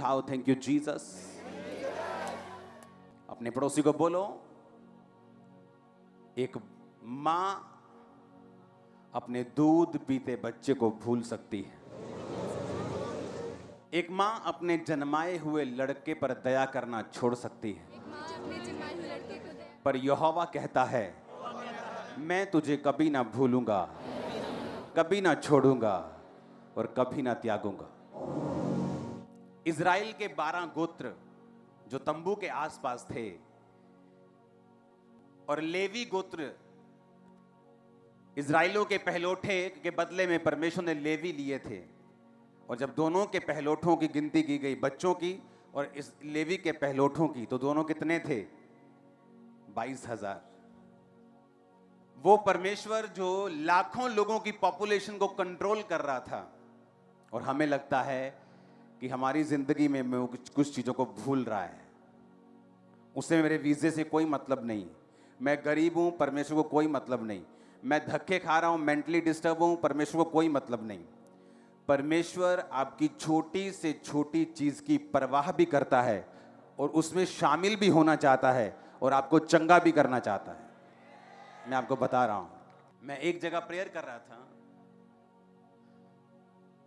उठाओ, thank you Jesus. अपने पड़ोसी को बोलो, एक मां अपने दूध पीते बच्चे को भूल सकती है। एक मां अपने जन्माए हुए लड़के पर दया करना छोड़ सकती है, पर यहोवा कहता है, मैं तुझे कभी ना भूलूंगा, कभी ना छोड़ूंगा और कभी ना त्यागूंगा। इज़राइल के 12 गोत्र जो तंबू के आसपास थे और लेवी गोत्र इज़राइलों के पहलोठे के बदले में परमेश्वर ने लेवी लिए थे, और जब दोनों के पहलोठों की गिनती की गई, बच्चों की और इस लेवी के पहलोठों की, तो दोनों कितने थे? 22,000। वो परमेश्वर जो लाखों लोगों की पॉपुलेशन को कंट्रोल कर रहा था, और हमें लगता है कि हमारी जिंदगी में वो कुछ चीजों को भूल रहा है। उसे मेरे वीजे से कोई मतलब नहीं, मैं गरीब हूं, परमेश्वर को कोई मतलब नहीं, मैं धक्के खा रहा हूं, मेंटली डिस्टर्ब हूं, परमेश्वर को कोई मतलब नहीं। परमेश्वर आपकी छोटी से छोटी चीज की परवाह भी करता है और उसमें शामिल भी होना चाहता है और आपको चंगा भी करना चाहता है। मैं आपको बता रहा हूं, मैं एक जगह प्रेयर कर रहा था,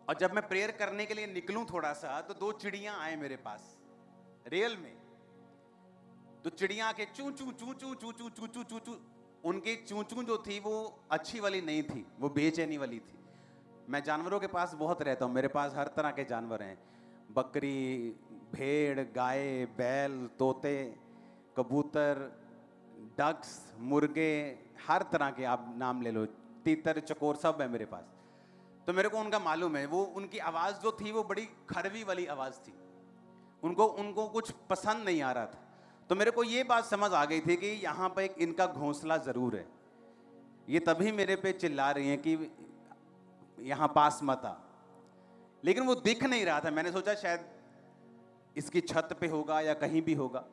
और जब मैं प्रेयर करने के लिए निकलूं थोड़ा सा, तो 2 चिड़ियां आए मेरे पास रियल में। तो चिड़ियां आके चू चू चू चू चू चू चू चू चू चू, उनकी चू चू जो थी वो अच्छी वाली नहीं थी, वो बेचैनी वाली थी। मैं जानवरों के पास बहुत रहता हूँ, मेरे पास हर तरह के जानवर हैं, बकरी, भेड़, गाय, बैल, तोते, कबूतर, डक्स, मुर्गे, हर तरह के आप नाम ले लो, तीतर, चकोर, सब है मेरे पास। तो मेरे को उनका मालूम है, वो उनकी आवाज़ जो थी वो बड़ी खड़वी वाली आवाज़ थी, उनको कुछ पसंद नहीं आ रहा था। तो मेरे को ये बात समझ आ गई थी कि यहाँ पर एक इनका घोंसला ज़रूर है, ये तभी मेरे पे चिल्ला रही हैं कि यहाँ पास मत आ, लेकिन वो दिख नहीं रहा था। मैंने सोचा शायद इसकी छत पे होगा या कहीं भी होगा।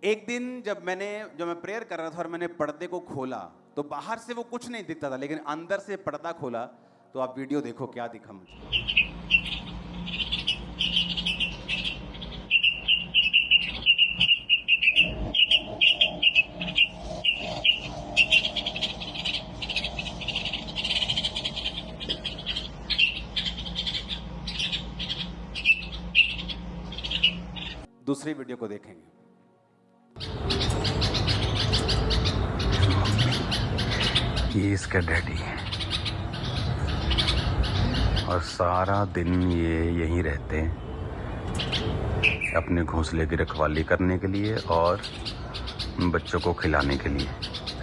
एक दिन जब मैं प्रेयर कर रहा था और मैंने पर्दे को खोला, तो बाहर से वो कुछ नहीं दिखता था, लेकिन अंदर से पर्दा खोला तो आप वीडियो देखो क्या दिखा मुझे। दूसरी वीडियो को देखेंगे। ये इसका डैडी है और सारा दिन ये यहीं रहते हैं अपने घोंसले की रखवाली करने के लिए और बच्चों को खिलाने के लिए,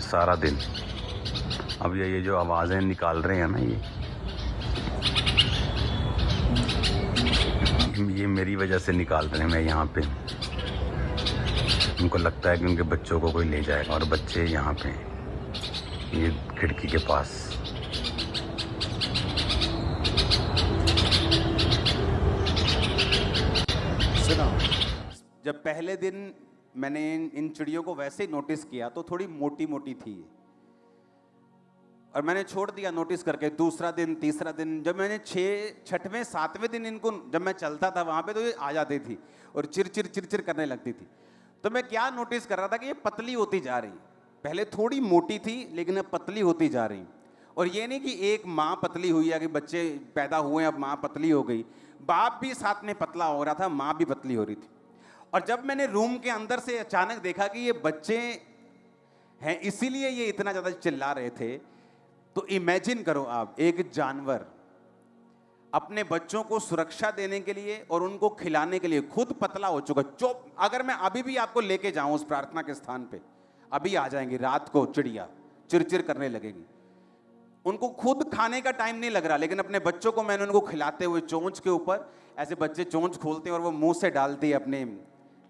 सारा दिन। अब ये जो आवाज़ें निकाल रहे हैं ना, ये मेरी वजह से निकाल रहे हैं। मैं यहाँ पे, उनको लगता है कि उनके बच्चों को कोई ले जाएगा, और बच्चे यहाँ पे ये खिड़की के पास। सुनो, जब पहले दिन मैंने इन चिड़ियों को वैसे ही नोटिस किया तो थोड़ी मोटी मोटी थी, और मैंने छोड़ दिया नोटिस करके। दूसरा दिन, तीसरा दिन, जब मैंने 6वें 7वें दिन इनको जब मैं चलता था वहां पे, तो ये आ जाती थी और चिरचिर करने लगती थी। तो मैं क्या नोटिस कर रहा था कि ये पतली होती जा रही, पहले थोड़ी मोटी थी लेकिन अब पतली होती जा रही। और ये नहीं कि एक माँ पतली हुई है कि बच्चे पैदा हुए अब माँ पतली हो गई, बाप भी साथ में पतला हो रहा था, माँ भी पतली हो रही थी। और जब मैंने रूम के अंदर से अचानक देखा कि ये बच्चे हैं, इसीलिए ये इतना ज़्यादा चिल्ला रहे थे, तो इमेजिन करो आप, एक जानवर अपने बच्चों को सुरक्षा देने के लिए और उनको खिलाने के लिए खुद पतला हो चुका। चुप, अगर मैं अभी भी आपको लेके जाऊं उस प्रार्थना के स्थान पे, अभी आ जाएंगी रात को चिड़िया, चिरचिर करने लगेगी। उनको खुद खाने का टाइम नहीं लग रहा, लेकिन अपने बच्चों को मैंने उनको खिलाते हुए चोंच के ऊपर, ऐसे बच्चे चोंच खोलते हैं और वो मुंह से डालते हैं अपने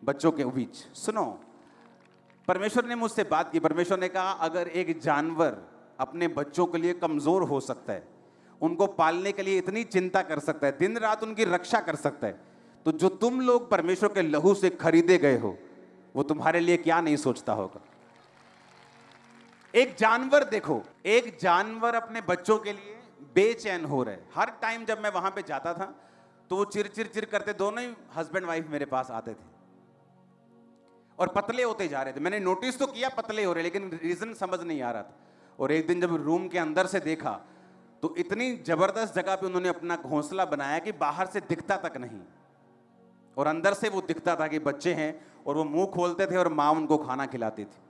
बच्चों के बीच। सुनो, परमेश्वर ने मुझसे बात की। परमेश्वर ने कहा, अगर एक जानवर अपने बच्चों के लिए कमजोर हो सकता है, उनको पालने के लिए इतनी चिंता कर सकता है, दिन रात उनकी रक्षा कर सकता है, तो जो तुम लोग परमेश्वर के लहू से खरीदे गए हो, वो तुम्हारे लिए क्या नहीं सोचता होगा। एक जानवर देखो, एक जानवर अपने बच्चों के लिए बेचैन हो रहा है। हर टाइम जब मैं वहां पे जाता था तो वो चिर चिर चिर करते, दोनों ही हस्बैंड वाइफ मेरे पास आते थे और पतले होते जा रहे थे। मैंने नोटिस तो किया पतले हो रहे, लेकिन रीजन समझ नहीं आ रहा था। और एक दिन जब रूम के अंदर से देखा तो इतनी जबरदस्त जगह पे उन्होंने अपना घोंसला बनाया कि बाहर से दिखता तक नहीं और अंदर से वो दिखता था कि बच्चे हैं, और वो मुंह खोलते थे और माँ उनको खाना खिलाती थी।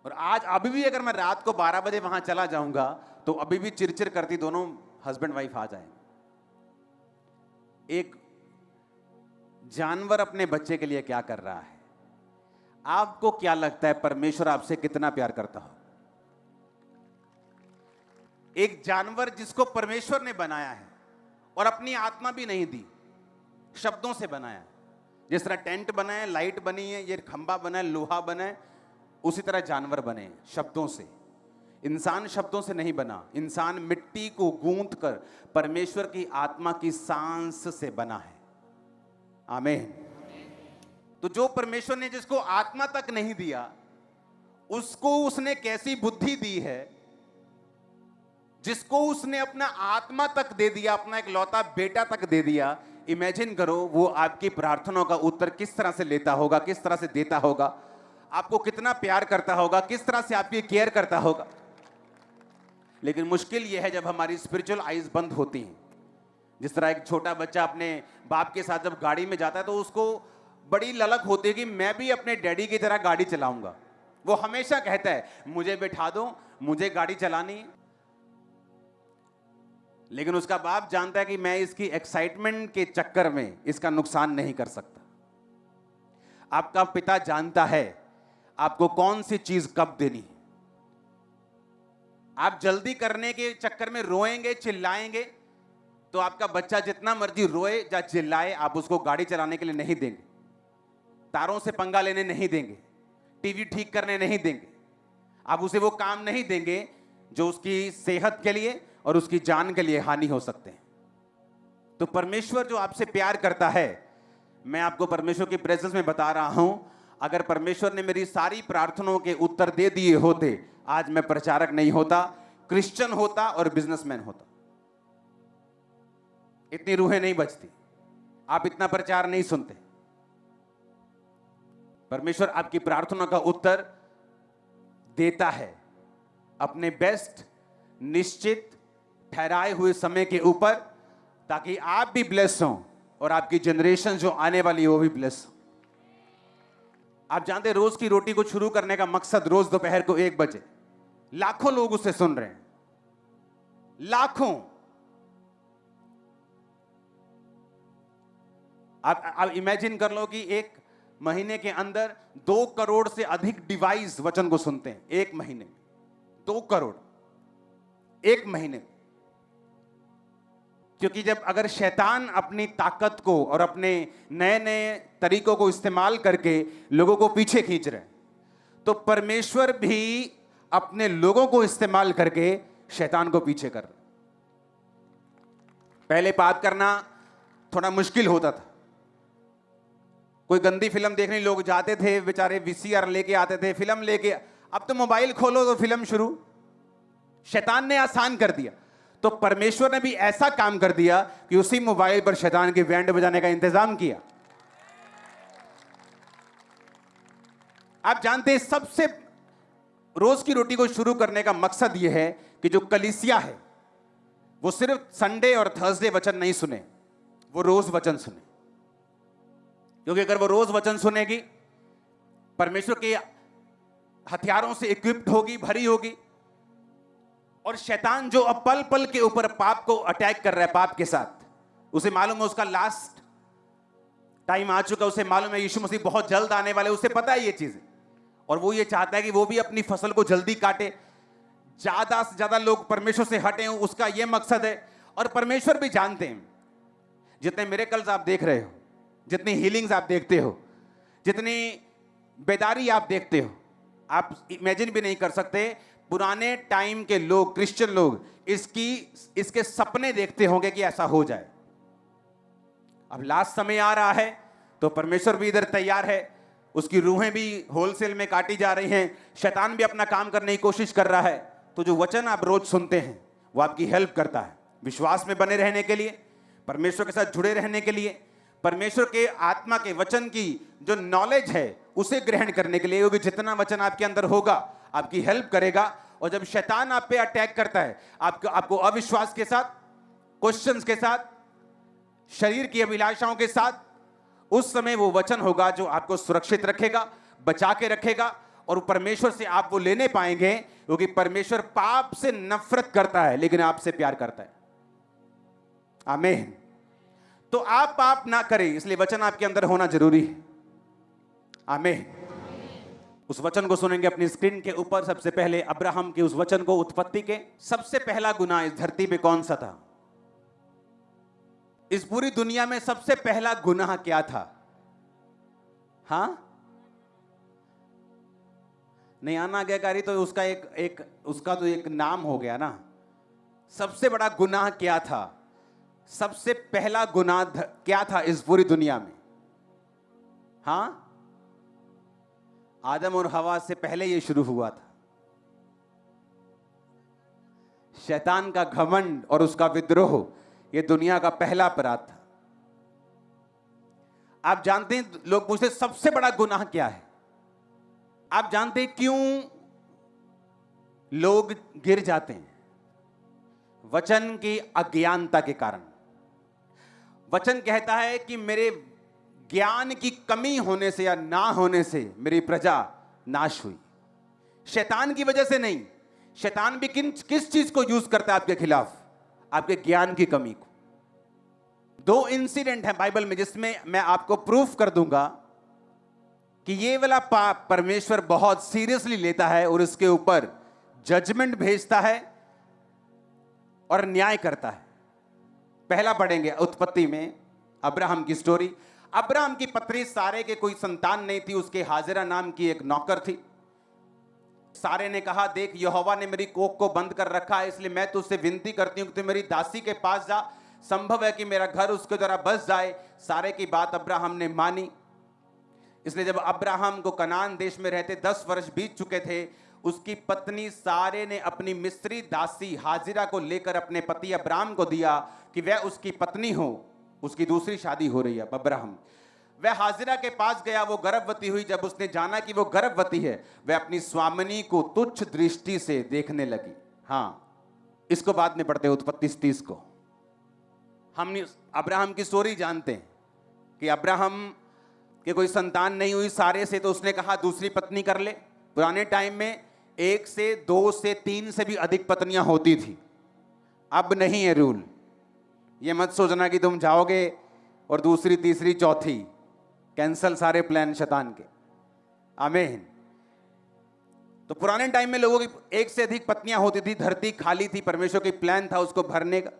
और आज अभी भी अगर मैं रात को 12 बजे वहां चला जाऊंगा तो अभी भी चिरचिर करती दोनों हस्बैंड वाइफ आ जाएंगे। एक जानवर अपने बच्चे के लिए क्या कर रहा है? आपको क्या लगता है परमेश्वर आपसे कितना प्यार करता हो? एक जानवर जिसको परमेश्वर ने बनाया है और अपनी आत्मा भी नहीं दी, शब्दों से बनाया है। जिस तरह टेंट बना है, लाइट बनी है, ये खंबा बना है, लोहा बना है, उसी तरह जानवर बने शब्दों से। इंसान शब्दों से नहीं बना, इंसान मिट्टी को गूंथ कर परमेश्वर की आत्मा की सांस से बना है। आमीन। तो जो परमेश्वर ने जिसको आत्मा तक नहीं दिया, उसको उसने कैसी बुद्धि दी है? जिसको उसने अपना आत्मा तक दे दिया, अपना एक लौता बेटा तक दे दिया, इमेजिन करो वो आपकी प्रार्थनाओं का उत्तर किस तरह से लेता होगा, किस तरह से देता होगा, आपको कितना प्यार करता होगा, किस तरह से आपकी केयर करता होगा। लेकिन मुश्किल यह है जब हमारी स्पिरिचुअल आईज बंद होती हैं। जिस तरह एक छोटा बच्चा अपने बाप के साथ जब गाड़ी में जाता है तो उसको बड़ी ललक होती है कि मैं भी अपने डैडी की तरह गाड़ी चलाऊंगा। वो हमेशा कहता है मुझे बिठा दो, मुझे गाड़ी चलानी है। लेकिन उसका बाप जानता है कि मैं इसकी एक्साइटमेंट के चक्कर में इसका नुकसान नहीं कर सकता। आपका पिता जानता है आपको कौन सी चीज कब देनी है। आप जल्दी करने के चक्कर में रोएंगे, चिल्लाएंगे, तो आपका बच्चा जितना मर्जी रोए या चिल्लाए, आप उसको गाड़ी चलाने के लिए नहीं देंगे, तारों से पंगा लेने नहीं देंगे, टीवी ठीक करने नहीं देंगे, आप उसे वो काम नहीं देंगे जो उसकी सेहत के लिए और उसकी जान के लिए हानि हो सकते हैं। तो परमेश्वर जो आपसे प्यार करता है, मैं आपको परमेश्वर की प्रेजेंस में बता रहा हूं, अगर परमेश्वर ने मेरी सारी प्रार्थनाओं के उत्तर दे दिए होते, आज मैं प्रचारक नहीं होता, क्रिश्चियन होता और बिजनेसमैन होता। इतनी रूहें नहीं बचती, आप इतना प्रचार नहीं सुनते। परमेश्वर आपकी प्रार्थना का उत्तर देता है अपने बेस्ट, निश्चित, ठहराए हुए समय के ऊपर, ताकि आप भी ब्लेस हों और आपकी जनरेशन जो आने वाली है वो भी ब्लेस हो। आप जानते हैं रोज की रोटी को शुरू करने का मकसद रोज दोपहर को 1 बजे लाखों लोग उसे सुन रहे हैं, लाखों। आप इमेजिन कर लो कि एक महीने के अंदर 2 करोड़ से अधिक डिवाइस वचन को सुनते हैं। एक महीने में 2 करोड़, एक महीने में। क्योंकि जब अगर शैतान अपनी ताकत को और अपने नए नए तरीकों को इस्तेमाल करके लोगों को पीछे खींच रहे हैं, तो परमेश्वर भी अपने लोगों को इस्तेमाल करके शैतान को पीछे कर रहे। पहले बात करना थोड़ा मुश्किल होता था। कोई गंदी फिल्म देखने लोग जाते थे, बेचारे वीसीआर लेके आते थे, फिल्म लेके। अब तो मोबाइल खोलो तो फिल्म शुरू। शैतान ने आसान कर दिया, तो परमेश्वर ने भी ऐसा काम कर दिया कि उसी मोबाइल पर शैतान की बैंड बजाने का इंतजाम किया। आप जानते हैं सबसे रोज की रोटी को शुरू करने का मकसद यह है कि जो कलीसिया है वो सिर्फ संडे और थर्सडे वचन नहीं सुने, वो रोज वचन सुने। क्योंकि अगर वो रोज वचन सुनेगी, परमेश्वर के हथियारों से इक्विप्ड होगी, भरी होगी, और शैतान जो अब पल पल के ऊपर पाप को अटैक कर रहा है, पाप के साथ, उसे मालूम है उसका लास्ट टाइम आ चुका, उसे मालूम है यीशु मसीह बहुत जल्द आने वाले, उसे पता है ये चीजें, और वो ये चाहता है कि वो भी अपनी फसल को जल्दी काटे, ज्यादा से ज्यादा लोग परमेश्वर से हटे, उसका ये मकसद है। और परमेश्वर भी जानते हैं जितने मिरेकल्स आप देख रहे हो, जितनी हीलिंग्स आप देखते हो, जितनी बेदारी आप देखते हो, आप इमेजिन भी नहीं कर सकते पुराने टाइम के लोग, क्रिश्चियन लोग इसके सपने देखते होंगे कि ऐसा हो जाए। अब लास्ट समय आ रहा है तो परमेश्वर भी इधर तैयार है, उसकी रूहें भी होलसेल में काटी जा रही हैं, शैतान भी अपना काम करने की कोशिश कर रहा है। तो जो वचन आप रोज सुनते हैं वो आपकी हेल्प करता है विश्वास में बने रहने के लिए, परमेश्वर के साथ जुड़े रहने के लिए, परमेश्वर के आत्मा के वचन की जो नॉलेज है उसे ग्रहण करने के लिए, क्योंकि जितना वचन आपके अंदर होगा आपकी हेल्प करेगा। और जब शैतान आप पे अटैक करता है, आपको अविश्वास के साथ, क्वेश्चंस के साथ, शरीर की अभिलाषाओं के साथ, उस समय वो वचन होगा जो आपको सुरक्षित रखेगा, बचा के रखेगा, और परमेश्वर से आप वो लेने पाएंगे, क्योंकि परमेश्वर पाप से नफरत करता है लेकिन आपसे प्यार करता है। आमीन। तो आप पाप ना करें, इसलिए वचन आपके अंदर होना जरूरी है। आमीन। उस वचन को सुनेंगे अपनी स्क्रीन के ऊपर। सबसे पहले अब्राहम के उस वचन को, उत्पत्ति के। सबसे पहला गुनाह इस धरती पे कौन सा था? इस पूरी दुनिया में सबसे पहला गुनाह क्या था? हां, नहीं आना आज्ञाकारी, तो उसका तो एक नाम हो गया ना। सबसे बड़ा गुनाह क्या था? सबसे पहला गुनाह क्या था इस पूरी दुनिया में? हां, आदम और हवा से पहले यह शुरू हुआ था। शैतान का घमंड और उसका विद्रोह, यह दुनिया का पहला अपराध था। आप जानते हैं, लोग पूछते सबसे बड़ा गुनाह क्या है? आप जानते हैं क्यों लोग गिर जाते हैं? वचन की अज्ञानता के कारण। वचन कहता है कि मेरे ज्ञान की कमी होने से या ना होने से मेरी प्रजा नाश हुई। शैतान की वजह से नहीं। शैतान भी किस चीज को यूज करता है आपके खिलाफ? आपके ज्ञान की कमी को। 2 इंसिडेंट है बाइबल में जिसमें मैं आपको प्रूफ कर दूंगा कि ये वाला पाप परमेश्वर बहुत सीरियसली लेता है और इसके ऊपर जजमेंट भेजता है और न्याय करता है। पहला पढ़ेंगे उत्पत्ति में, अब्राहम की स्टोरी। अब्राहम की पत्नी सारे के कोई संतान नहीं थी, उसके हाजिरा नाम की एक नौकर थी। सारे ने कहा, देख यहोवा ने मेरी कोख को बंद कर रखा है, इसलिए मैं तुझसे विनती करती हूं कि तू मेरी दासी के पास जा, संभव है कि मेरा घर उसके द्वारा बस जाए। सारे की बात अब्राहम ने मानी। इसलिए जब अब्राहम को कनान देश में रहते 10 वर्ष बीत चुके थे, उसकी पत्नी सारे ने अपनी मिस्री दासी हाजिरा को लेकर अपने पति अब्राहम को दिया कि वह उसकी पत्नी हो। उसकी दूसरी शादी हो रही है अब्राहम। वह हाजिरा के पास गया, वो गर्भवती हुई। जब उसने जाना कि वो गर्भवती है, वह अपनी स्वामिनी को तुच्छ दृष्टि से देखने लगी। हाँ, इसको बाद में पढ़ते हैं, उत्पत्ति 30 को। हम अब्राहम की स्टोरी जानते हैं कि अब्राहम के कोई संतान नहीं हुई सारे से, तो उसने कहा दूसरी पत्नी कर ले। पुराने टाइम में 1 से 2 से 3 से भी अधिक पत्नियां होती थी। अब नहीं है रूल। ये मत सोचना कि तुम जाओगे और दूसरी, तीसरी, चौथी, कैंसल सारे प्लान शैतान के। आमीन। तो पुराने टाइम में लोगों की 1 से अधिक पत्नियां होती थी, धरती खाली थी, परमेश्वर की प्लान था उसको भरने का।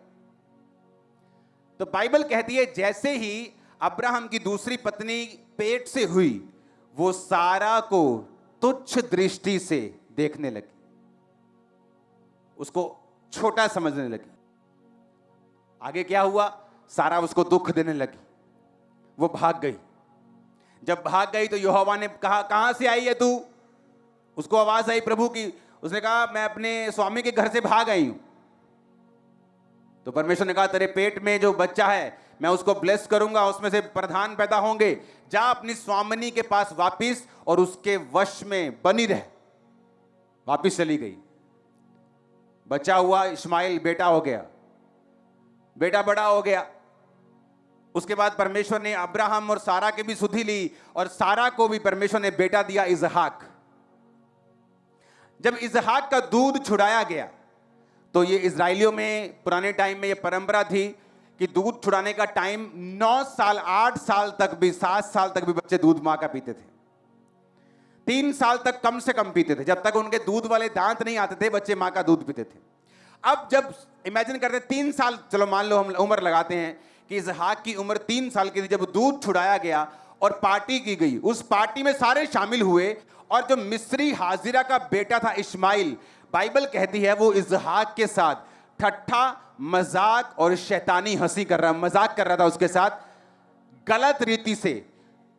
तो बाइबल कहती है जैसे ही अब्राहम की दूसरी पत्नी पेट से हुई, वो सारा को तुच्छ दृष्टि से देखने लगी, उसको छोटा समझने लगी। आगे क्या हुआ? सारा उसको दुख देने लगी, वो भाग गई। जब भाग गई तो यहोवा ने कहा, कहां से आई है तू? उसको आवाज आई प्रभु की। उसने कहा, मैं अपने स्वामी के घर से भाग आई हूं। तो परमेश्वर ने कहा, तेरे पेट में जो बच्चा है मैं उसको ब्लेस करूंगा, उसमें से प्रधान पैदा होंगे। जा अपनी स्वामिनी के पास वापिस और उसके वश में बनी रह। वापिस चली गई। बच्चा हुआ, इस्माइल बेटा हो गया। बेटा बड़ा हो गया। उसके बाद परमेश्वर ने अब्राहम और सारा की भी सुधि ली और सारा को भी परमेश्वर ने बेटा दिया, इसहाक। जब इसहाक का दूध छुड़ाया गया तो ये इजराइलियों में पुराने टाइम में ये परंपरा थी कि दूध छुड़ाने का टाइम 9 साल, 8 साल तक भी, 7 साल तक भी बच्चे दूध मां का पीते थे। 3 साल तक कम से कम पीते थे। जब तक उनके दूध वाले दांत नहीं आते थे, बच्चे मां का दूध पीते थे। अब जब इमेजिन करते 3 साल, चलो मान लो हम उम्र लगाते हैं कि इसहाक की उम्र 3 साल की थी जब दूध छुड़ाया गया और पार्टी की गई। उस पार्टी में सारे शामिल हुए और जो मिस्री हाजिरा का बेटा था इस्माइल, बाइबल कहती है वो इसहाक के साथ ठट्ठा, मजाक और शैतानी हंसी कर रहा, मजाक कर रहा था उसके साथ, गलत रीति से,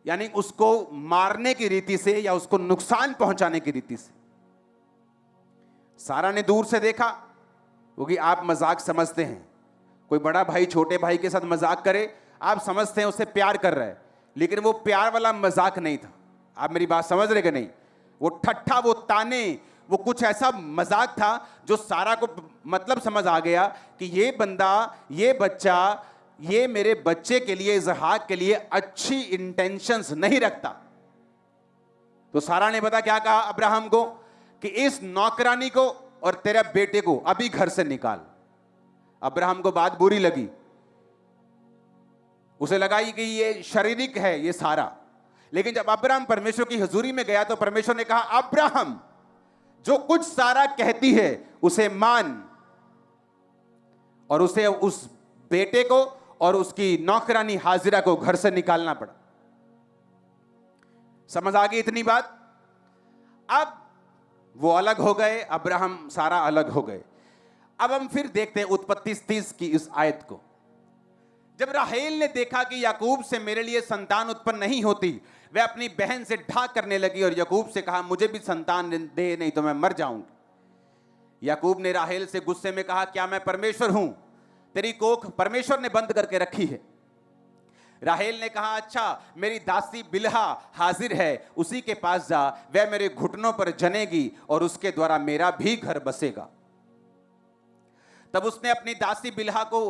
यानी उसको मारने की रीति से या उसको नुकसान पहुंचाने की रीति से। सारा ने दूर से देखा, क्योंकि आप मजाक समझते हैं, कोई बड़ा भाई छोटे भाई के साथ मजाक करे, आप समझते हैं उससे प्यार कर रहा है, लेकिन वो प्यार वाला मजाक नहीं था। आप मेरी बात समझ रहे कि नहीं? वो ठट्ठा, वो ताने, वो कुछ ऐसा मजाक था जो सारा को मतलब समझ आ गया कि ये बंदा, ये बच्चा, ये मेरे बच्चे के लिए, इजहाक के लिए अच्छी इंटेंशंस नहीं रखता। तो सारा ने पता क्या कहा अब्राहम को कि इस नौकरानी को और तेरे बेटे को अभी घर से निकाल। अब्राहम को बात बुरी लगी, उसे लगा कि ये शारीरिक है ये सारा। लेकिन जब अब्राहम परमेश्वर की हुजूरी में गया तो परमेश्वर ने कहा अब्राहम, जो कुछ सारा कहती है उसे मान, और उसे उस बेटे को और उसकी नौकरानी हाजिरा को घर से निकालना पड़ा। समझ आ गई इतनी बात? अब वो अलग हो गए, अब्राहम सारा अलग हो गए। अब हम फिर देखते हैं उत्पत्ति 30 की इस आयत को। जब राहेल ने देखा कि याकूब से मेरे लिए संतान उत्पन्न नहीं होती, वह अपनी बहन से ढाक करने लगी और याकूब से कहा मुझे भी संतान दे, नहीं तो मैं मर जाऊंगी। याकूब ने राहेल से गुस्से में कहा क्या मैं परमेश्वर हूं? तेरी कोख परमेश्वर ने बंद करके रखी है। राहेल ने कहा अच्छा, मेरी दासी बिल्हा हाजिर है, उसी के पास जा, वह मेरे घुटनों पर जनेगी और उसके द्वारा मेरा भी घर बसेगा। तब उसने अपनी दासी बिल्हा को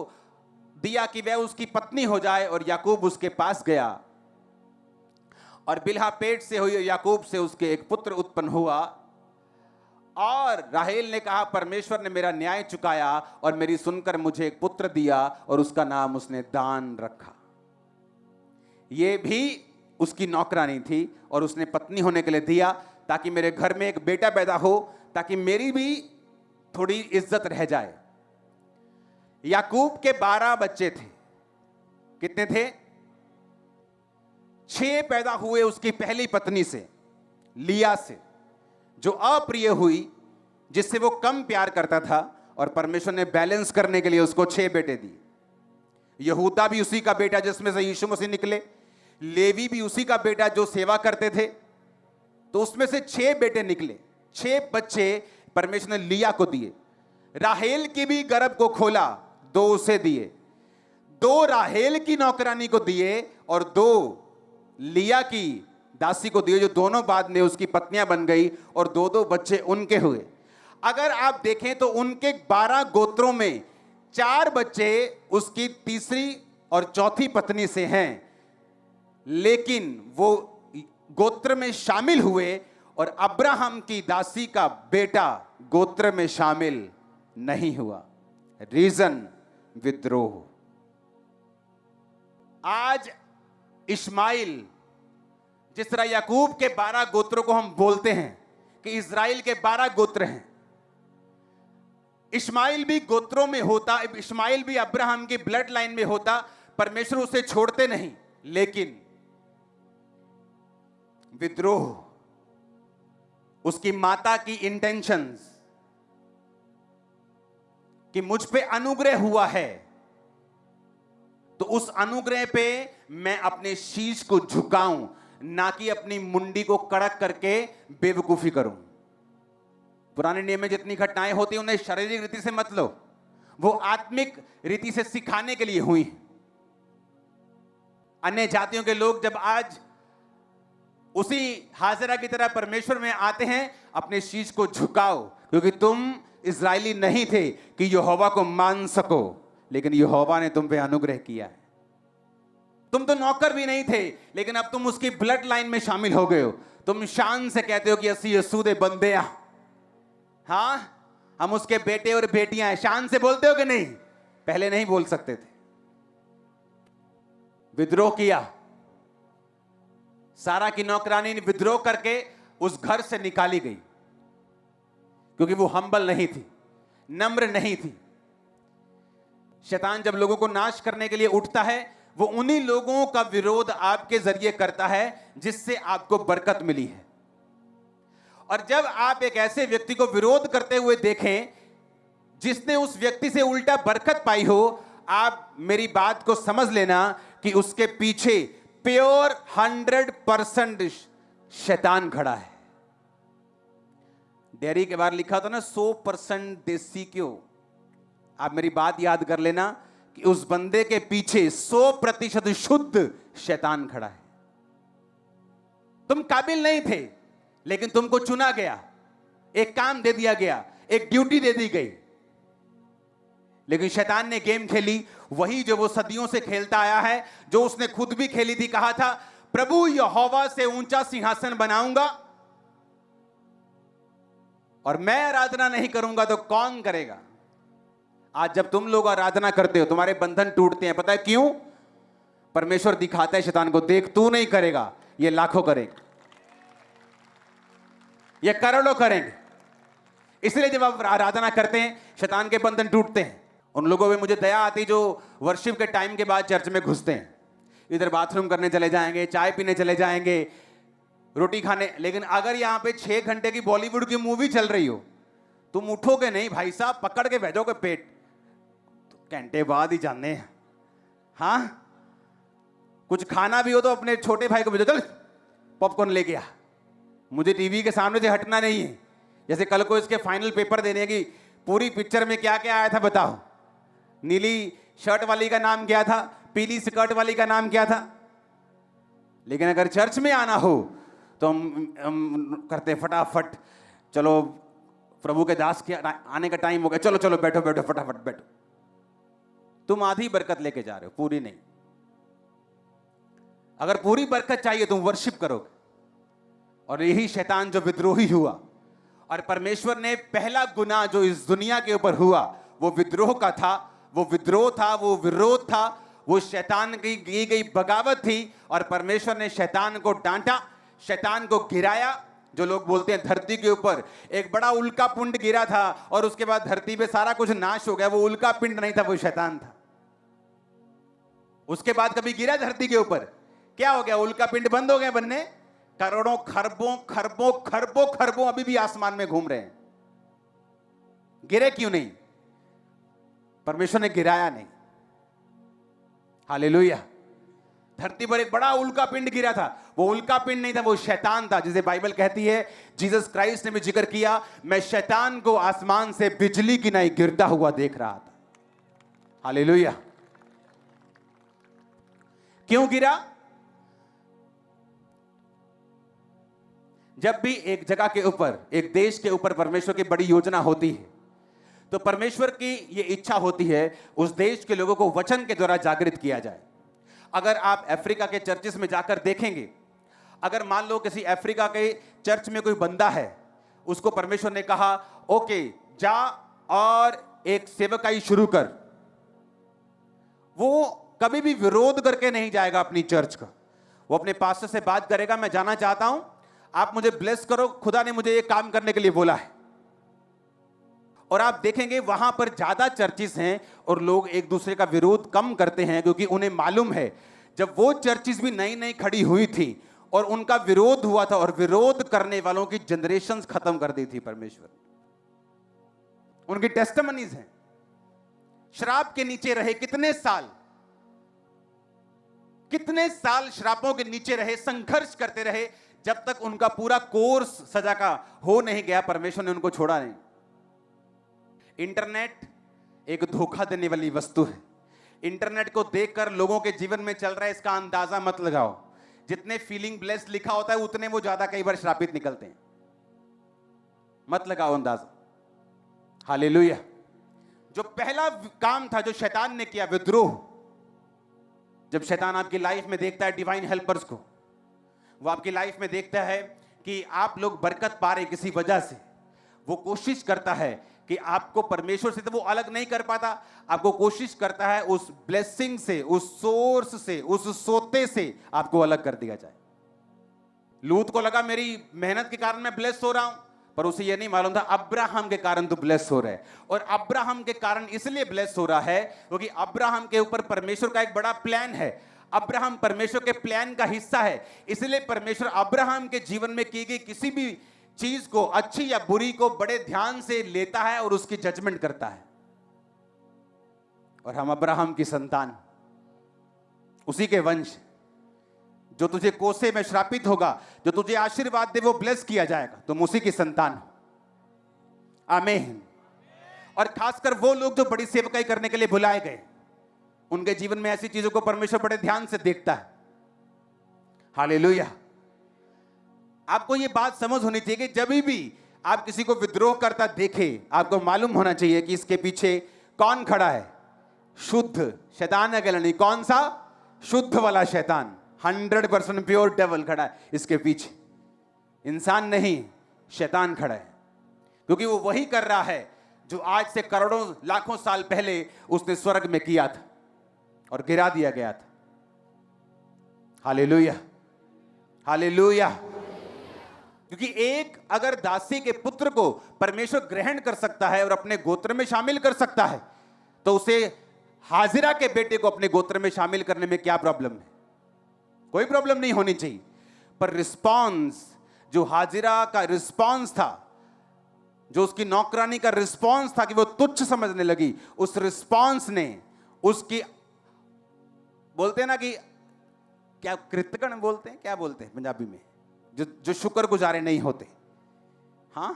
दिया कि वह उसकी पत्नी हो जाए, और याकूब उसके पास गया, और बिल्हा पेट से हुई, याकूब से उसके एक पुत्र उत्पन्न हुआ। और राहेल ने कहा परमेश्वर ने मेरा न्याय चुकाया और मेरी सुनकर मुझे एक पुत्र दिया, और उसका नाम उसने दान रखा। ये भी उसकी नौकरानी थी और उसने पत्नी होने के लिए दिया ताकि मेरे घर में एक बेटा पैदा हो, ताकि मेरी भी थोड़ी इज्जत रह जाए। याकूब के 12 बच्चे थे। कितने थे? 6 पैदा हुए उसकी पहली पत्नी से, लिया से, जो अप्रिय हुई, जिससे वो कम प्यार करता था, और परमेश्वर ने बैलेंस करने के लिए उसको 6 बेटे दिए। यहूदा भी उसी का बेटा जिसमें से यीशु मसीह निकले, लेवी भी उसी का बेटा जो सेवा करते थे, तो उसमें से 6 बेटे निकले। 6 बच्चे परमेश्वर ने लिया को दिए। राहेल की भी गर्भ को खोला, 2 उसे दिए, 2 राहेल की नौकरानी को दिए और 2 लिया की दासी को दिए, जो दोनों बाद में उसकी पत्नियां बन गई, और 2-2 बच्चे उनके हुए। अगर आप देखें तो उनके 12 गोत्रों में 4 बच्चे उसकी तीसरी और चौथी पत्नी से हैं, लेकिन वो गोत्र में शामिल हुए, और अब्राहम की दासी का बेटा गोत्र में शामिल नहीं हुआ। रीजन विद्रोह। आज इस्माइल, जिस तरह याकूब के 12 गोत्रों को हम बोलते हैं कि इजराइल के 12 गोत्र हैं, इस्माइल भी गोत्रों में होता, इस्माइल भी अब्राहम की ब्लड लाइन में होता, परमेश्वर उसे छोड़ते नहीं, लेकिन विद्रोह, उसकी माता की इंटेंशंस कि मुझ पे अनुग्रह हुआ है, तो उस अनुग्रह पे मैं अपने शीश को झुकाऊं, ना कि अपनी मुंडी को कड़क करके बेवकूफी करूं। पुराने नियम में जितनी घटनाएं होती हैं उन्हें शारीरिक रीति से मत लो, वो आत्मिक रीति से सिखाने के लिए हुई। अन्य जातियों के लोग जब आज उसी हाजिरा की तरह परमेश्वर में आते हैं, अपने शीश को झुकाओ, क्योंकि तुम इजरायली नहीं थे कि यहोवा को मान सको, लेकिन यहोवा ने तुम पे अनुग्रह किया है। तुम तो नौकर भी नहीं थे, लेकिन अब तुम उसकी ब्लड लाइन में शामिल हो गए हो। तुम शान से कहते हो कि असी यसू दे बंदे आ, हाँ हम उसके बेटे और बेटियां हैं। शान से बोलते हो कि नहीं? पहले नहीं बोल सकते थे। विद्रोह किया। सारा की नौकरानी ने विद्रोह करके उस घर से निकाली गई, क्योंकि वो हम्बल नहीं थी, नम्र नहीं थी। शैतान जब लोगों को नाश करने के लिए उठता है, वो उन्हीं लोगों का विरोध आपके जरिए करता है जिससे आपको बरकत मिली है। और जब आप एक ऐसे व्यक्ति को विरोध करते हुए देखें जिसने उस व्यक्ति से उल्टा बरकत पाई हो, आप मेरी बात को समझ लेना कि उसके पीछे प्योर 100% शैतान खड़ा है। डेयरी के बाहर लिखा था ना 100% देसी क्यों। आप मेरी बात याद कर लेना कि उस बंदे के पीछे 100% शुद्ध शैतान खड़ा है। तुम काबिल नहीं थे, लेकिन तुमको चुना गया, एक काम दे दिया गया, एक ड्यूटी दे दी गई, लेकिन शैतान ने गेम खेली, वही जो वो सदियों से खेलता आया है, जो उसने खुद भी खेली थी। कहा था, प्रभु यहोवा से ऊंचा सिंहासन बनाऊंगा और मैं आराधना नहीं करूंगा तो कौन करेगा। आज जब तुम लोग आराधना करते हो, तुम्हारे बंधन टूटते हैं। पता है क्यों? परमेश्वर दिखाता है शैतान को, देख तू नहीं करेगा, ये लाखों करेंगे, ये करोड़ों करेंगे। इसलिए जब आप आराधना करते हैं, शैतान के बंधन टूटते हैं। उन लोगों में मुझे दया आती जो वर्शिप के टाइम के बाद चर्च में घुसते हैं, इधर बाथरूम करने चले जाएंगे, चाय पीने चले जाएंगे, रोटी खाने। लेकिन अगर यहां पे 6 घंटे की बॉलीवुड की मूवी चल रही हो, तुम उठोगे नहीं भाई साहब, पकड़ के भेजोगे पेट, तो घंटे बाद ही जाने हैं। हाँ, कुछ खाना भी हो तो अपने छोटे भाई को भेजो, चल पॉपकॉर्न लेके आ, मुझे टीवी के सामने से हटना नहीं है। जैसे कल को इसके फाइनल पेपर देने की, पूरी पिक्चर में क्या क्या आया था बताओ? नीली शर्ट वाली का नाम क्या था, पीली स्कर्ट वाली का नाम क्या था? लेकिन अगर चर्च में आना हो तो हम करते फटाफट, चलो प्रभु के दास के आने का टाइम हो गया, चलो चलो बैठो बैठो फटाफट बैठो। तुम आधी बरकत लेके जा रहे हो, पूरी नहीं। अगर पूरी बरकत चाहिए तुम वर्शिप करोगे। और यही शैतान जो विद्रोही हुआ, और परमेश्वर ने पहला गुनाह जो इस दुनिया के ऊपर हुआ वो विद्रोह का था, वो विद्रोह था, वो विरोध था, वो शैतान की गई बगावत थी। और परमेश्वर ने शैतान को डांटा, शैतान को गिराया। जो लोग बोलते हैं धरती के ऊपर एक बड़ा उल्का पिंड गिरा था और उसके बाद धरती पे सारा कुछ नाश हो गया, वो उल्का पिंड नहीं था, वो शैतान था। उसके बाद कभी गिरा धरती के ऊपर, क्या हो गया? उल्का पिंड बंद हो गए बनने। करोड़ों खरबों खरबों खरबों खरबों अभी भी आसमान में घूम रहे हैं। गिरे क्यों नहीं? परमेश्वर ने गिराया नहीं। हालेलुया। धरती पर एक बड़ा उल्का पिंड गिरा था, वो उल्का पिंड नहीं था, वो शैतान था, जिसे बाइबल कहती है, जीसस क्राइस्ट ने भी जिक्र किया, मैं शैतान को आसमान से बिजली की नाई गिरता हुआ देख रहा था। हालेलुया। क्यों गिरा? जब भी एक जगह के ऊपर, एक देश के ऊपर परमेश्वर की बड़ी योजना होती है, तो परमेश्वर की यह इच्छा होती है उस देश के लोगों को वचन के द्वारा जागृत किया जाए। अगर आप अफ्रीका के चर्चेस में जाकर देखेंगे, अगर मान लो किसी अफ्रीका के चर्च में कोई बंदा है, उसको परमेश्वर ने कहा ओके जा और एक सेवकाई शुरू कर, वो कभी भी विरोध करके नहीं जाएगा अपनी चर्च का। वो अपने पास्टर से बात करेगा, मैं जाना चाहता हूं, आप मुझे ब्लेस करो, खुदा ने मुझे ये काम करने के लिए बोला है। और आप देखेंगे वहां पर ज्यादा चर्चिस हैं और लोग एक दूसरे का विरोध कम करते हैं, क्योंकि उन्हें मालूम है जब वो चर्चिस भी नई नई खड़ी हुई थी और उनका विरोध हुआ था, और विरोध करने वालों की जनरेशंस खत्म कर दी थी परमेश्वर। उनकी टेस्टिमनीज हैं, श्राप के नीचे रहे कितने साल, कितने साल श्रापों के नीचे रहे, संघर्ष करते रहे, जब तक उनका पूरा कोर्स सजा का हो नहीं गया, परमेश्वर ने उनको छोड़ा नहीं। इंटरनेट एक धोखा देने वाली वस्तु है। इंटरनेट को देखकर लोगों के जीवन में चल रहा है इसका अंदाजा मत लगाओ। जितने फीलिंग ब्लेस्ड लिखा होता है उतने वो ज्यादा कई बार श्रापित निकलते हैं। मत लगाओ अंदाजा। हालेलुया। जो पहला काम था जो शैतान ने किया, विद्रोह, जब शैतान आपकी लाइफ में देखता है डिवाइन हेल्पर्स को, वो आपकी लाइफ में देखता है कि आप लोग बरकत पा रहे किसी वजह से, वो कोशिश करता है कि आपको परमेश्वर से तो वो अलग नहीं कर पाता, आपको कोशिश करता है उस ब्लेसिंग से, उस सोर्स से, उस सोते से आपको अलग कर दिया जाए। लूत को लगा मेरी मेहनत के कारण मैं ब्लेस हो रहा हूं, पर उसे यह नहीं मालूम था अब्राहम के कारण तो ब्लेस हो रहा है। और अब्राहम के कारण इसलिए ब्लेस हो रहा है क्योंकि अब्राहम के ऊपर परमेश्वर का एक बड़ा प्लान है। अब्राहम परमेश्वर के प्लान का हिस्सा है, इसलिए परमेश्वर अब्राहम के जीवन में की गई किसी भी चीज को, अच्छी या बुरी को, बड़े ध्यान से लेता है और उसकी जजमेंट करता है। और हम अब्राहम की संतान, उसी के वंश। जो तुझे कोसे में श्रापित होगा, जो तुझे आशीर्वाद दे वो ब्लेस किया जाएगा, तुम उसी की संतान हो। आमीन। और खासकर वो लोग जो बड़ी सेवकाई करने के लिए बुलाए गए, उनके जीवन में ऐसी चीजों को परमेश्वर बड़े ध्यान से देखता है। हालेलुया। आपको ये बात समझ होनी चाहिए कि जब भी आप किसी को विद्रोह करता देखे, आपको मालूम होना चाहिए कि इसके पीछे कौन खड़ा है। शुद्ध शैतान अकेला नहीं, कौन सा? शुद्ध वाला शैतान, 100% प्योर डेविल खड़ा है इसके पीछे। इंसान नहीं, शैतान खड़ा है, क्योंकि वो वही कर रहा है जो आज से करोड़ों लाखों साल पहले उसने स्वर्ग में किया था और गिरा दिया गया था। Hallelujah, hallelujah. क्योंकि एक अगर दासी के पुत्र को परमेश्वर ग्रहण कर सकता है और अपने गोत्र में शामिल कर सकता है, तो उसे हाजिरा के बेटे को अपने गोत्र में शामिल करने में क्या प्रॉब्लम है? कोई प्रॉब्लम नहीं होनी चाहिए। पर रिस्पॉन्स, जो हाजिरा का रिस्पॉन्स था, जो उसकी नौकरानी का रिस्पॉन्स था कि वो तुच्छ समझने लगी, उस रिस्पॉन्स ने उसकी, बोलते हैं ना कि क्या कृतज्ञ बोलते हैं, क्या बोलते हैं पंजाबी में, जो शुक्रगुजारे नहीं होते, हाँ,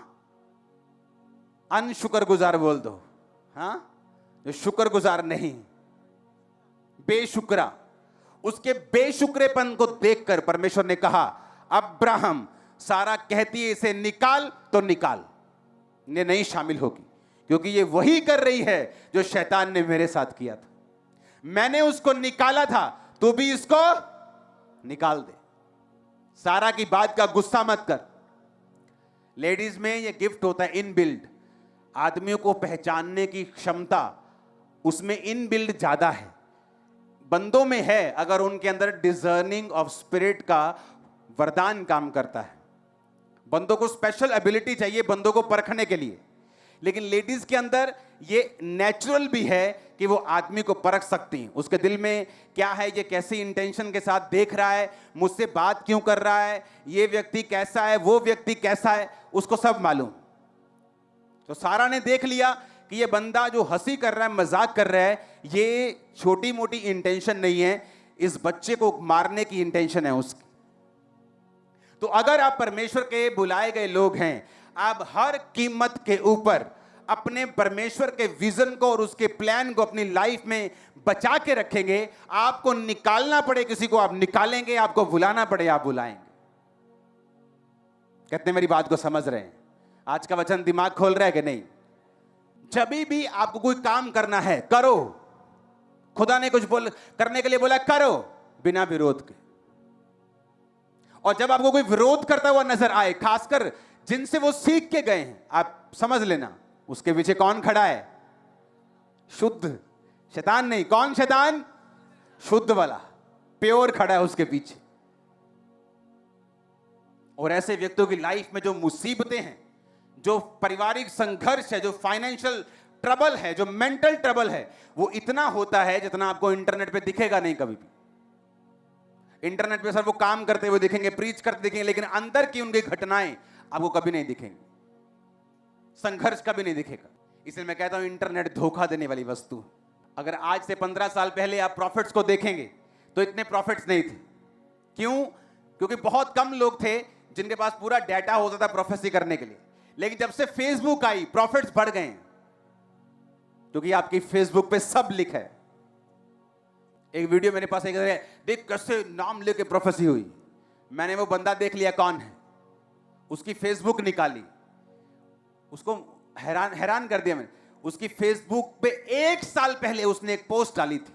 अनशुक्रगुजार बोल दो, हाँ, जो शुक्रगुजार नहीं, बेशुक्रा, उसके बेशुक्रेपन को देखकर परमेश्वर ने कहा, अब्राहम, सारा कहती है इसे निकाल तो निकाल, ये नहीं शामिल होगी, क्योंकि ये वही कर रही है जो शैतान ने मेरे साथ किया था। मैंने उसको निकाला था, तू भी इसको निकाल दे। सारा की बात का गुस्सा मत कर। लेडीज में ये गिफ्ट होता है इनबिल्ड, आदमियों को पहचानने की क्षमता उसमें इनबिल्ड ज्यादा है। बंदों में है, अगर उनके अंदर डिजर्निंग ऑफ स्पिरिट का वरदान काम करता है। बंदों को स्पेशल एबिलिटी चाहिए बंदों को परखने के लिए, लेकिन लेडीज के अंदर ये नेचुरल भी है कि वो आदमी को परख सकती हैं। उसके दिल में क्या है, ये कैसी इंटेंशन के साथ देख रहा है, मुझसे बात क्यों कर रहा है, ये व्यक्ति कैसा है, वो व्यक्ति कैसा है, उसको सब मालूम। तो सारा ने देख लिया कि ये बंदा जो हंसी कर रहा है, मजाक कर रहा है, ये छोटी मोटी इंटेंशन नहीं है, इस बच्चे को मारने की इंटेंशन है उसकी। तो अगर आप परमेश्वर के बुलाए गए लोग हैं, आप हर कीमत के ऊपर अपने परमेश्वर के विजन को और उसके प्लान को अपनी लाइफ में बचा के रखेंगे। आपको निकालना पड़े किसी को, आप निकालेंगे, आपको बुलाना पड़े, आप बुलाएंगे। कितने मेरी बात को समझ रहे हैं? आज का वचन दिमाग खोल रहा है कि नहीं? जब भी आपको कोई काम करना है, करो। खुदा ने कुछ करने के लिए बोला, करो बिना विरोध के। और जब आपको कोई विरोध करता हुआ नजर आए, खासकर जिनसे वो सीख के गए हैं, आप समझ लेना उसके पीछे कौन खड़ा है? शुद्ध शैतान नहीं। कौन शैतान? शुद्ध वाला, प्योर खड़ा है उसके पीछे। और ऐसे व्यक्तियों की लाइफ में जो मुसीबतें हैं, जो पारिवारिक संघर्ष है, जो फाइनेंशियल ट्रबल है, जो मेंटल ट्रबल है, वो इतना होता है जितना आपको इंटरनेट पे दिखेगा नहीं कभी भी। इंटरनेट पे सर वो काम करते हुए दिखेंगे, प्रीच करते दिखेंगे, लेकिन अंदर की उनकी घटनाएं आपको कभी नहीं दिखेंगी, संघर्ष कभी नहीं दिखेगा। इसलिए मैं कहता हूं इंटरनेट धोखा देने वाली वस्तु। अगर आज से 15 साल पहले आप प्रॉफिट्स को देखेंगे तो इतने प्रॉफिट्स नहीं थे। क्यों? क्योंकि बहुत कम लोग थे जिनके पास पूरा डेटा होता था प्रोफेसी करने के लिए। लेकिन जब से फेसबुक आई, प्रॉफिट्स बढ़ गए, क्योंकि आपकी फेसबुक पे सब लिखा है। एक वीडियो मेरे पास एक है, देख कैसे नाम लेके प्रोफेसी हुई। मैंने वो बंदा देख लिया कौन है, उसकी फेसबुक निकाली, उसको हैरान कर दिया मैंने। उसकी फेसबुक पे 1 साल पहले उसने एक पोस्ट डाली थी।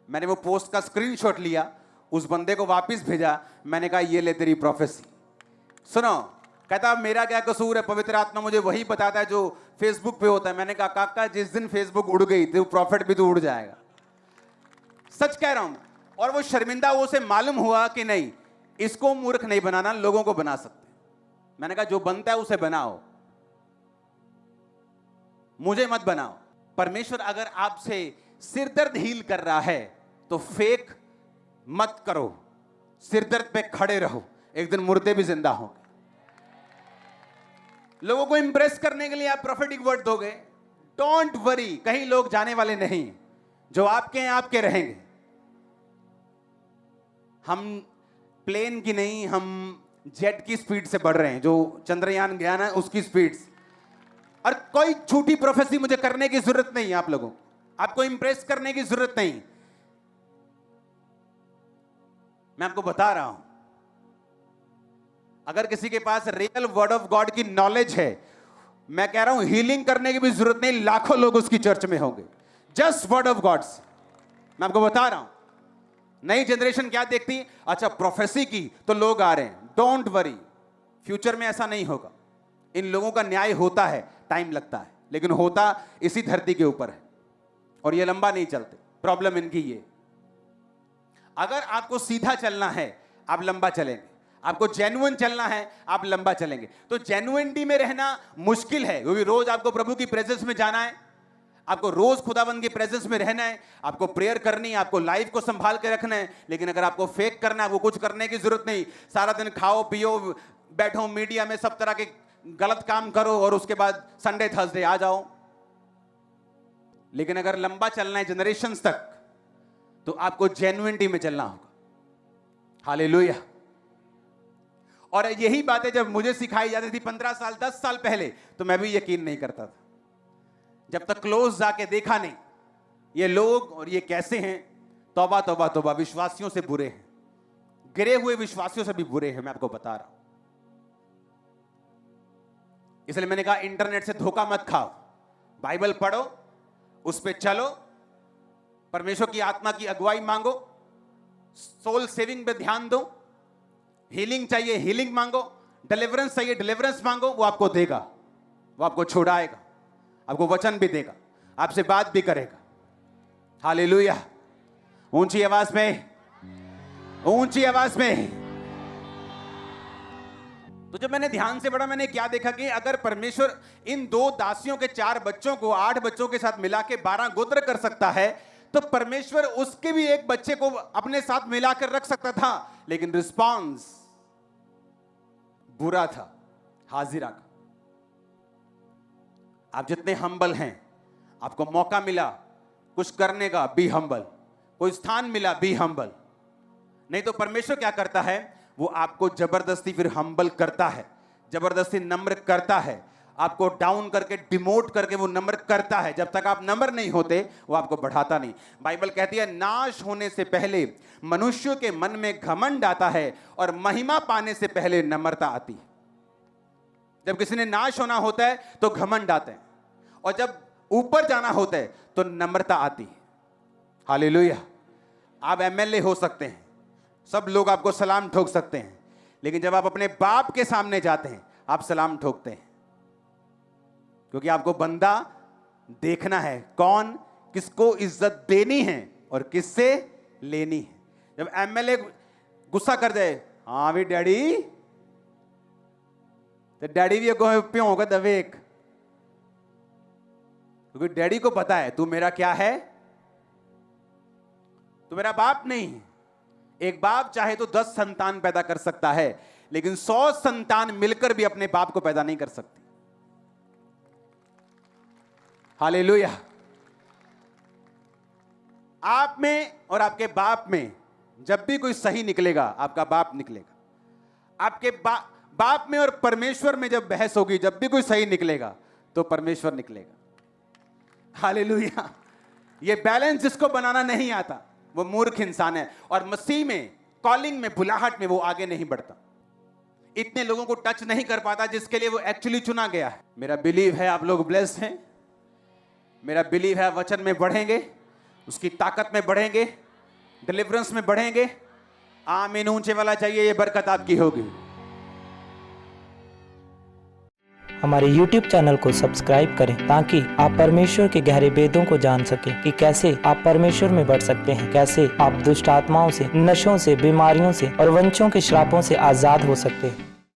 मैंने वो पोस्ट का स्क्रीनशॉट लिया, उस बंदे को वापस भेजा। मैंने कहा ये ले तेरी प्रोफेसी। सुनो, कहता मेरा क्या कसूर है, पवित्र आत्मा मुझे वही बताता है जो फेसबुक पे होता है। मैंने कहा काका जिस दिन फेसबुक उड़ गई तो प्रॉफिट भी तो उड़ जाएगा। सच कह रहा हूं। और वो शर्मिंदा, वो से मालूम हुआ कि नहीं, इसको मूर्ख नहीं बनाना, लोगों को बना सकते। मैंने कहा जो बनता है उसे बनाओ, मुझे मत बनाओ। परमेश्वर अगर आपसे सिरदर्द हील कर रहा है तो फेक मत करो, सिरदर्द पे खड़े रहो, एक दिन मुर्दे भी जिंदा होंगे। लोगों को इंप्रेस करने के लिए आप प्रोफेटिक वर्ड दोगे, डोंट वरी, कहीं लोग जाने वाले नहीं, जो आपके हैं आपके रहेंगे। हम प्लेन की नहीं, हम जेट की स्पीड से बढ़ रहे हैं, जो चंद्रयान गया ना उसकी स्पीड से। और कोई झूठी प्रोफेसी मुझे करने की जरूरत नहीं है। आप लोगों, आपको इंप्रेस करने की जरूरत नहीं। मैं आपको बता रहा हूं, अगर किसी के पास रियल वर्ड ऑफ गॉड की नॉलेज है, मैं कह रहा हूं हीलिंग करने की भी जरूरत नहीं, लाखों लोग उसकी चर्च में होंगे, जस्ट वर्ड ऑफ गॉड्स। मैं आपको बता रहा हूं, नई जनरेशन क्या देखती, अच्छा प्रोफेसी की तो लोग आ रहे हैं। डोंट वरी, फ्यूचर में ऐसा नहीं होगा। इन लोगों का न्याय होता है, टाइम लगता है, लेकिन होता इसी धरती के ऊपर है, और ये लंबा नहीं चलते। प्रॉब्लम इनकी ये, अगर आपको सीधा चलना है आप लंबा चलेंगे, आपको जेन्युइन चलना है आप लंबा चलेंगे। तो जेन्युइनिटी में रहना मुश्किल है, क्योंकि रोज आपको प्रभु की प्रेजेंस में जाना है, आपको रोज खुदाबंद की प्रेजेंस में रहना है, आपको प्रेयर करनी है, आपको लाइफ को संभाल के रखना है। लेकिन अगर आपको फेक करना है, वो कुछ करने की जरूरत नहीं। सारा दिन खाओ पियो बैठो मीडिया में, सब तरह के गलत काम करो, और उसके बाद संडे थर्सडे आ जाओ। लेकिन अगर लंबा चलना है जनरेशंस तक, तो आपको जेन्युइनिटी में चलना होगा। हालेलुया। और यही बातें जब मुझे सिखाई जाती थी 15 साल 10 साल पहले, तो मैं भी यकीन नहीं करता था, जब तक क्लोज जाके देखा नहीं ये लोग और ये कैसे हैं। तौबा तौबा तौबा, विश्वासियों से बुरे हैं, गिरे हुए विश्वासियों से भी बुरे हैं, मैं आपको बता रहा हूं। इसलिए मैंने कहा इंटरनेट से धोखा मत खाओ, बाइबल पढ़ो, उस पे चलो, परमेश्वर की आत्मा की अगुवाई मांगो, सोल सेविंग पे ध्यान दो, हीलिंग चाहिए हीलिंग मांगो, डिलीवरेंस चाहिए डिलीवरेंस मांगो, वो आपको देगा, वो आपको छुड़ाएगा, आपको वचन भी देगा, आपसे बात भी करेगा। हालेलुया। ऊंची आवाज में, ऊंची आवाज में। तो जब मैंने ध्यान से पढ़ा, मैंने क्या देखा कि अगर परमेश्वर इन 2 दासियों के 4 बच्चों को 8 बच्चों के साथ मिला के 12 गोत्र कर सकता है, तो परमेश्वर उसके भी एक बच्चे को अपने साथ मिलाकर रख सकता था। लेकिन रिस्पॉन्स बुरा था, हाजिरा का। आप जितने हम्बल हैं, आपको मौका मिला कुछ करने का, बी हम्बल। कोई स्थान मिला, बी हम्बल। नहीं तो परमेश्वर क्या करता है, वो आपको जबरदस्ती फिर हम्बल करता है, जबरदस्ती नम्र करता है, आपको डाउन करके डिमोट करके वो नम्र करता है। जब तक आप नम्र नहीं होते, वो आपको बढ़ाता नहीं। बाइबल कहती है नाश होने से पहले मनुष्य के मन में घमंड आता है, और महिमा पाने से पहले नम्रता आती है। जब किसी ने नाश होना होता है तो घमंड आते हैं, और जब ऊपर जाना होता है तो नम्रता आती है। हालेलुया। आप एमएलए हो सकते हैं, सब लोग आपको सलाम ठोक सकते हैं, लेकिन जब आप अपने बाप के सामने जाते हैं, आप सलाम ठोकते हैं, क्योंकि आपको बंदा देखना है कौन किसको इज्जत देनी है और किससे लेनी है। जब एमएलए गुस्सा कर जाए, हाँ भी डैडी, तो डैडी भी प्यों होगा दवेक, क्योंकि डैडी को पता है तू मेरा क्या है, तू मेरा बाप नहीं। एक बाप चाहे तो 10 संतान पैदा कर सकता है, लेकिन 100 संतान मिलकर भी अपने बाप को पैदा नहीं कर सकती। हालेलुया। आप में और आपके बाप में जब भी कोई सही निकलेगा, आपका बाप निकलेगा। आपके बाप में और परमेश्वर में जब बहस होगी, जब भी कोई सही निकलेगा तो परमेश्वर निकलेगा। हालेलुया। ये बैलेंस जिसको बनाना नहीं आता, वो मूर्ख इंसान है, और मसीह में, कॉलिंग में, बुलाहट में वो आगे नहीं बढ़ता। इतने लोगों को टच नहीं कर पाता जिसके लिए वो एक्चुअली चुना गया है। मेरा बिलीव है आप लोग ब्लेस्ड हैं, मेरा बिलीव है वचन में बढ़ेंगे, उसकी ताकत में बढ़ेंगे, डिलीवरेंस में बढ़ेंगे। आमीन। ऊंचे वाला चाहिए, ये बरकत आपकी होगी। हमारे YouTube चैनल को सब्सक्राइब करें, ताकि आप परमेश्वर के गहरे वेदों को जान सकें कि कैसे आप परमेश्वर में बढ़ सकते हैं, कैसे आप दुष्ट आत्माओं से, नशों से, बीमारियों से और वंशों के श्रापों से आजाद हो सकते हैं।